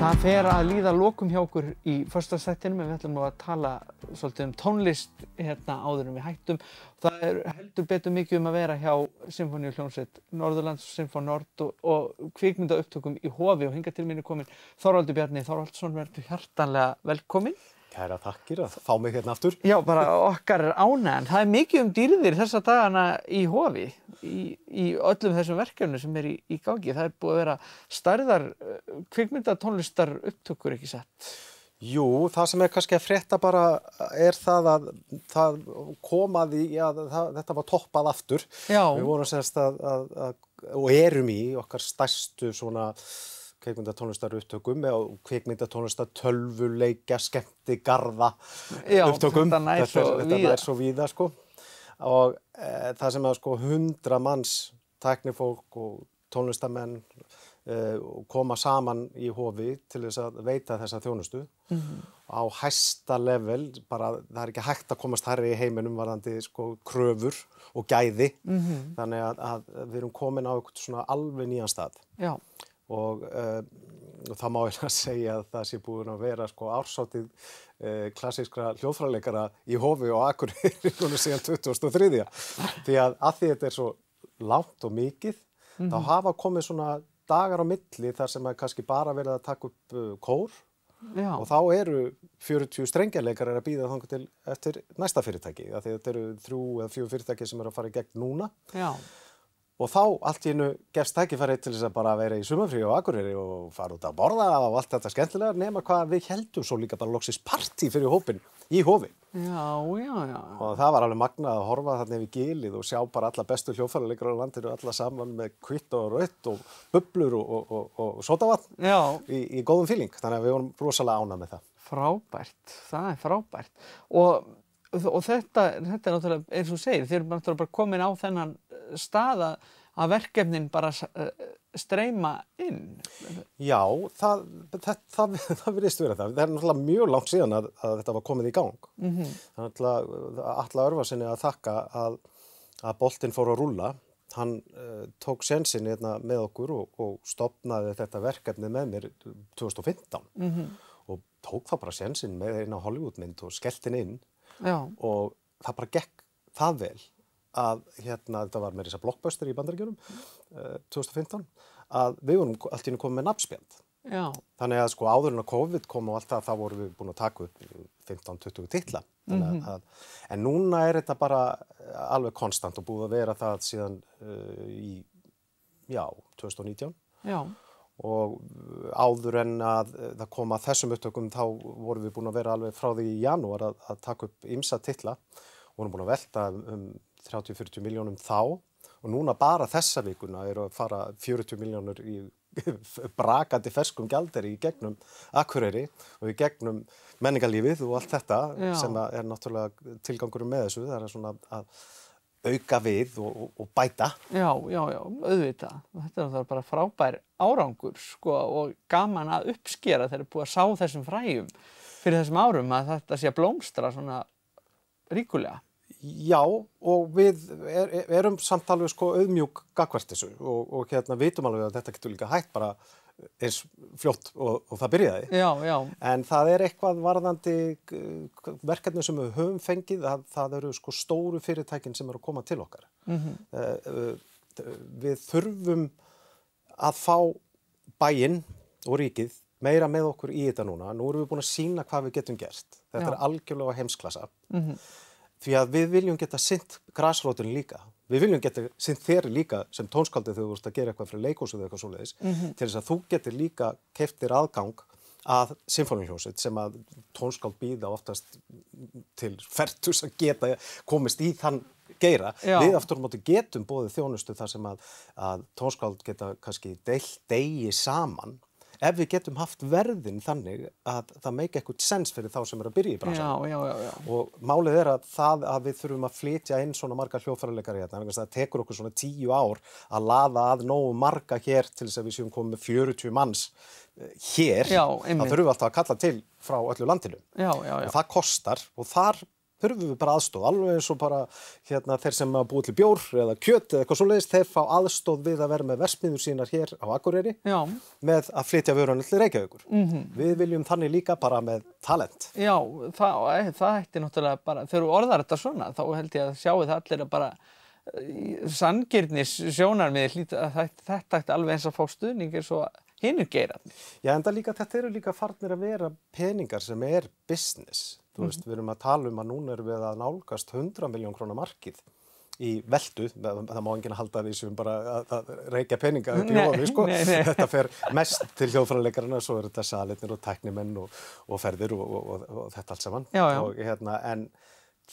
Það fer að líða að lokum hjá okkur í föstudagsþættinum en við ætlum nú að tala svolítið tónlist áður en við hættum. Það heldur betur mikið að vera hjá Sinfóníuhljómsveit Norðurlands, Sinfónord og kvikmyndaupptökum í Hofi og hingað til mín kominn Þorvaldur Bjarni Þorvaldsson, vertu hjartanlega velkominn. Kæra þakkir að fá mig hérna aftur. Já, bara okkar ánægjan. Það mikið dýrðir þessa dagana í Hofi, í öllum þessum verkefnum sem í gangi. Það búið að vera stærðar kvikmyndatónlistar upptökur, ekki satt? Jú, það sem kannski að frétta bara það að það kom að því að þetta var toppað aftur. Já. Við vorum semst og erum í okkar stærstu svona kvikmyndatónlistar upptökum og kvikmyndatónlistar tölvuleikja, skemmtigarða upptökum. Þetta er svo víða sko. Og það sem að sko 100 manns tæknifólk og tónlistamenn koma saman í Hofi til þess að veita þessa þjónustu á hæsta level, bara það er ekki hægt að komast hærri í heiminum varðandi sko kröfur og gæði. Þannig að við erum komin á eitthvað svona alveg nýjan stað. Já. Og það má ég segja að það sé búin að vera sko árshátíð klassískra hljóðfæraleikara í Hofi og Akureyri síðan 2003. Því að því þetta er svo langt og mikið, þá hafa komið svona dagar á milli þar sem er kannski bara verið að taka upp kór. Já. Og þá eru 40 strengjarleikarar að bíða þangað til eftir næsta fyrirtæki. Því þetta eru 3 eða 4 fyrirtæki sem eru að fara í gegn núna. Já. Og þá allt í einu gefst tækifæri til þess að bara vera í sumarfríi á Akureyri og fara út að borða og allt þetta skemmtilega, nema hvað við heldum svo líka bara loksins partí fyrir hópinn í Hofi. Já. Og það var alveg magnað að horfa þarna yfir gilið og sjá bara alla bestu hljóðfæraleikara á landinu, alla saman með hvítt og rautt og bublur og sódavatn í góðum feeling. Þannig að við vorum rosalega ánægð með það. Frábært, það er frábært. Og þetta er náttúrulega, eins og þú segir, þið erum náttúrulega bara komin á þennan stað að verkefnin bara streyma inn. Já, það virðist vera það. Það er náttúrulega mjög langt síðan að þetta var komið í gang. Það er náttúrulega Atla Örvarssyni að þakka að boltinn fór að rúlla. Hann tók sénsinn hérna með okkur og stofnaði þetta verkefni með mér 2015. Og tók það bara sénsinn með eina Hollywoodmynd og skellti henni inn. Já. Og það bara gekk það vel að þetta var með þessa blockbuster í Bandaríkjunum 2015 að við vorum allt í einu komið með nafnspjald. Já. Þannig að sko áður en að COVID kom og allt það, þá vorum við búin að taka upp 15-20 titla. En núna er þetta bara alveg konstant og búið að vera það síðan í 2019. Já. Og áður en að það kom að þessum upptökum þá vorum við búin að vera alveg frá því í janúar að taka upp ýmsa titla og vorum búin að velta 30-40 milljónum þá og núna bara þessa vikuna eru að fara 40 milljónur í brakandi ferskum gjaldeyri í gegnum Akureyri og í gegnum menningarlífið og allt þetta sem er náttúrulega tilgangurinn með þessu, það er svona að auka við og bæta. Já, auðvitað. Þetta er bara frábær árangur sko, og gaman að uppskera þegar búið að sá þessum fræjum fyrir þessum árum að þetta sé að blómstra svona ríkulega. Já, og við erum samt alveg sko auðmjúk gagnvart þessu og vitum alveg að þetta getur líka hægt bara eins fljótt og það byrjaði. Já. En það er eitthvað varðandi verkefni sem við höfum fengið, það eru sko stóru fyrirtækin sem eru að koma til okkar. Við þurfum að fá bæinn og ríkið meira með okkur í þetta núna. Nú erum við búin að sýna hvað við getum gert. Þetta er algjörlega heimsklassa. Því að við viljum geta sinnt grasrótinu líka. Við viljum geta sinnt þér líka sem tónskaldið þegar þú ert að gera eitthvað fyrir leikhúsið eða eitthvað svoleiðis, til þess að þú getur líka keypt þér aðgang að Sinfóníuhljómsveit sem að tónskáld bíða oftast til fertugs að geta komist í þann geira. Já. Við aftur á móti getum boðið þjónustu þar sem að tónskáld geta kannski deilt degi saman. Ef við getum haft verðin þannig að það make eitthvað sens fyrir þá sem eru að byrja í bransanum. Já. Og málið er að við þurfum að flytja inn svona marga hljóðfæraleikara hérna. Það tekur okkur svona 10 ár að laða að nógu marga hér til þess að við séum komið með 40 manns hér. Já, þá þurfum við alltaf að kalla til frá öllu landinu. Já. Og það kostar og þar þurfum við bara aðstoð, alveg eins og bara þeir sem að búa til bjór eða kjöt eða eitthvað svoleiðis, þeir fá aðstoð við að vera með verksmiðjur sínar hér á Akureyri með að flytja vöruna til Reykjavíkur. Við viljum þannig líka bara með talent. Já, það ætti náttúrulega bara, þegar þú orðar þetta svona, þá held ég að sjáu það allir að bara sanngirnis sjónarmiði þetta ætti alveg eins að fá stuðning eins og hinir geirarnir. Já, enda líka, þetta eru líka farnir að vera peningar sem er business. Þú veist, við erum að tala að núna erum við að nálgast 100 milljón króna markið í veltu. Það má enginn halda að við séum bara að reykja peninga upp í ofni, sko. Þetta fer mest til hljóðfæraleikaranna, svo eru þetta salirnir og tæknimenn og ferðir og þetta allt saman. Og, en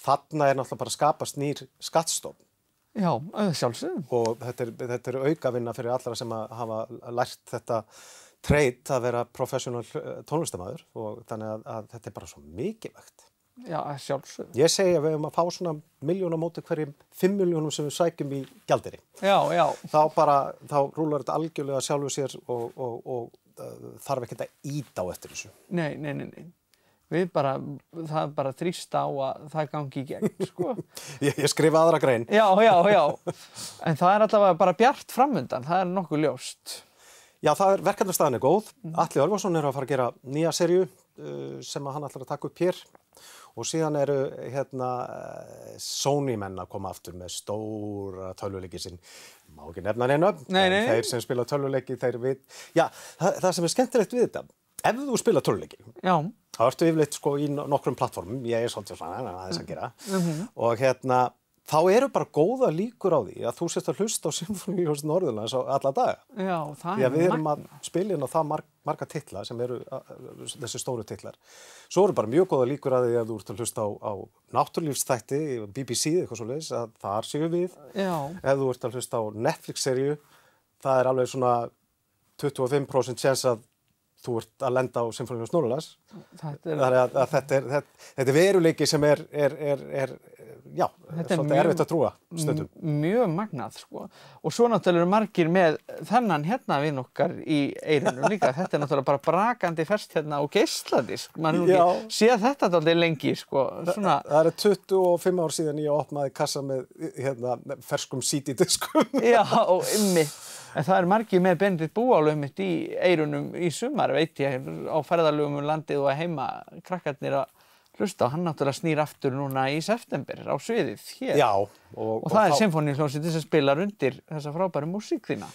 þarna er náttúrulega bara að skapast nýr skattstofn. Já, sjálfsögum. Og þetta er aukavinna fyrir allra sem að hafa lært þetta trade að vera professional tónlistarmaður og þannig að þetta er bara svo mikilvægt. Já, sjálfsögum. Ég segi að við höfum að fá svona milljón á móti hverjum 5 milljónum sem við sækjum í gjaldeyri. Já. Þá rúlar þetta algjörlega sjálfu sér og þarf ekkert að ýta á eftir þessu. Nei. Það er bara þrýst á að það gangi í gegn, sko. Ég skrifa aðra grein. Já. En það er allavega bara bjart framundan, það er nokkuð ljóst. Já, verkefnastaðan er góð. Atli Örvarsson er að fara að gera nýja seríu sem hann ætlar að taka upp hér. Og síðan eru Sony-menn að koma aftur með stóra tölvuleiki sinn. Má ekki nefna neina. Nei. Þeir sem spila tölvuleiki, það sem er skemmtilegt við þetta. Ef þú spila tölvuleiki, þá ertu yfirleitt sko í nokkrum plattformum, ég er svolítið svona aðeins að gera, og þá eru bara góða líkur á því að þú sést að hlusta á Sinfóníuhljómsveit Norðurlands alla daga. Já, það er því að við erum að spila inn á það marga titla sem eru þessi stóru titlar. Svo eru bara mjög góða líkur að því að þú ert að hlusta á náttúrlífsþætti, BBC eitthvað svoleiðis, að þar séu við. Já. Ef þú ert að hlusta á Netflix-seríu, það er alveg svona 25% chance að þú ert að lenda á Sinfóníuhljómsveit Norðurlands. Þetta er veruleiki sem er svolítið erfitt að trúa stundum. Mjög magnað, sko. Og svo náttúrulega eru margir með þennan vin okkar í eyrunum líka. Þetta er náttúrulega bara brakandi ferskt og geisladisk. Man séð þetta dálítið lengi, sko. Svona... Það eru 25 ár síðan ég opnaði kassa með ferskum CD-diskum. Já, einmitt. En það er margir með Benedikt Búál einmitt í eyrunum í sumar, veit ég, á ferðalögum landið og heima krakkarnir að hlusta. Hann náttúrulega snýr aftur núna í september á sviðið hér. Já. Og það er Sinfóníuhljómsveitin sem spilar undir þessa frábæru músík þína.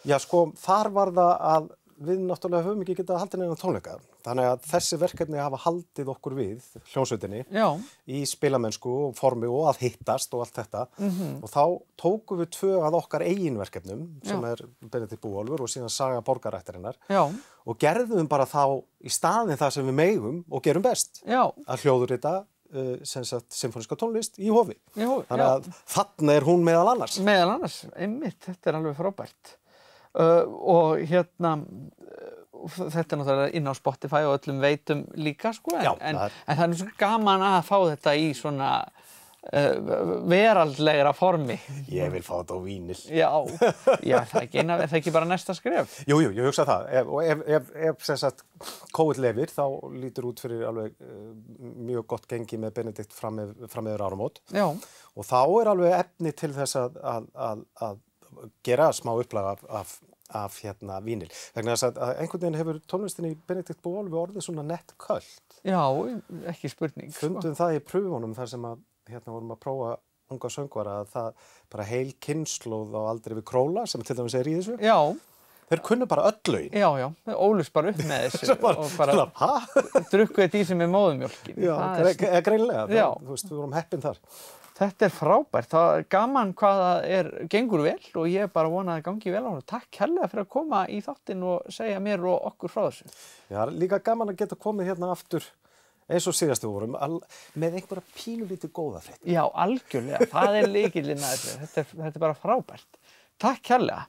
Já, sko, þar var það að við náttúrulega höfum ekki getað haldið neina tónleika. Þannig að þessi verkefni hafa haldið okkur við, hljómsveitinni, í spilamennsku og formi og að hittast og allt þetta. Og þá tókum við 2 af okkar eigin verkefnum, sem er Benedikt Búálfur og síðan Saga borgarættarinnar. Og gerðum bara þá í staðinn það sem við megum og gerum best. Að hljóðrita sinfóníska tónlist í Hofi. Þannig að þarna er hún meðal annars. Meðal annars, einmitt, þetta er alveg frábært. Og þetta er náttúrulega inn á Spotify og öllum veitum líka, sko, en það er svo gaman að fá þetta í svona veraldlegra formi. Ég vil fá þetta á vínil. Já, það er ekki bara næsta skref. Jú, ég hugsa það. Ef sem sagt COVID lifir, þá lítur út fyrir alveg mjög gott gengi með Benedikt fram yfir áramót. Og þá er alveg efni til þess að gera smá upplag af vínil. Vegna þess að einhvern veginn hefur tónlistinni Benedikt Búálfi orðið svona nett köld. Já, ekki spurning. Fundum það í pröfunum þar sem að vorum að prófa unga söngvara að það bara heil kynslóð á aldri við Króla sem til dæmis er í þessu. Já. Þeir kunnu bara öll lögin. Já, ólust bara upp með þessu og bara drukkuðu því sem er móðumjólkin. Já, greinilega. Þú veist, við vorum heppin þar. Þetta er frábært. Það er gaman hvað það gengur vel og ég bara vona að það gangi vel á hana. Takk kærlega fyrir að koma í þáttinn og segja mér og okkur frá þessu. Já, líka gaman að geta komið hérna aftur eins og síðast við vorum með einhverja pínulítið góða fréttir. Já, algjörlega. Það er lykillinn að þessu. Þetta er bara frábært. Takk kærlega.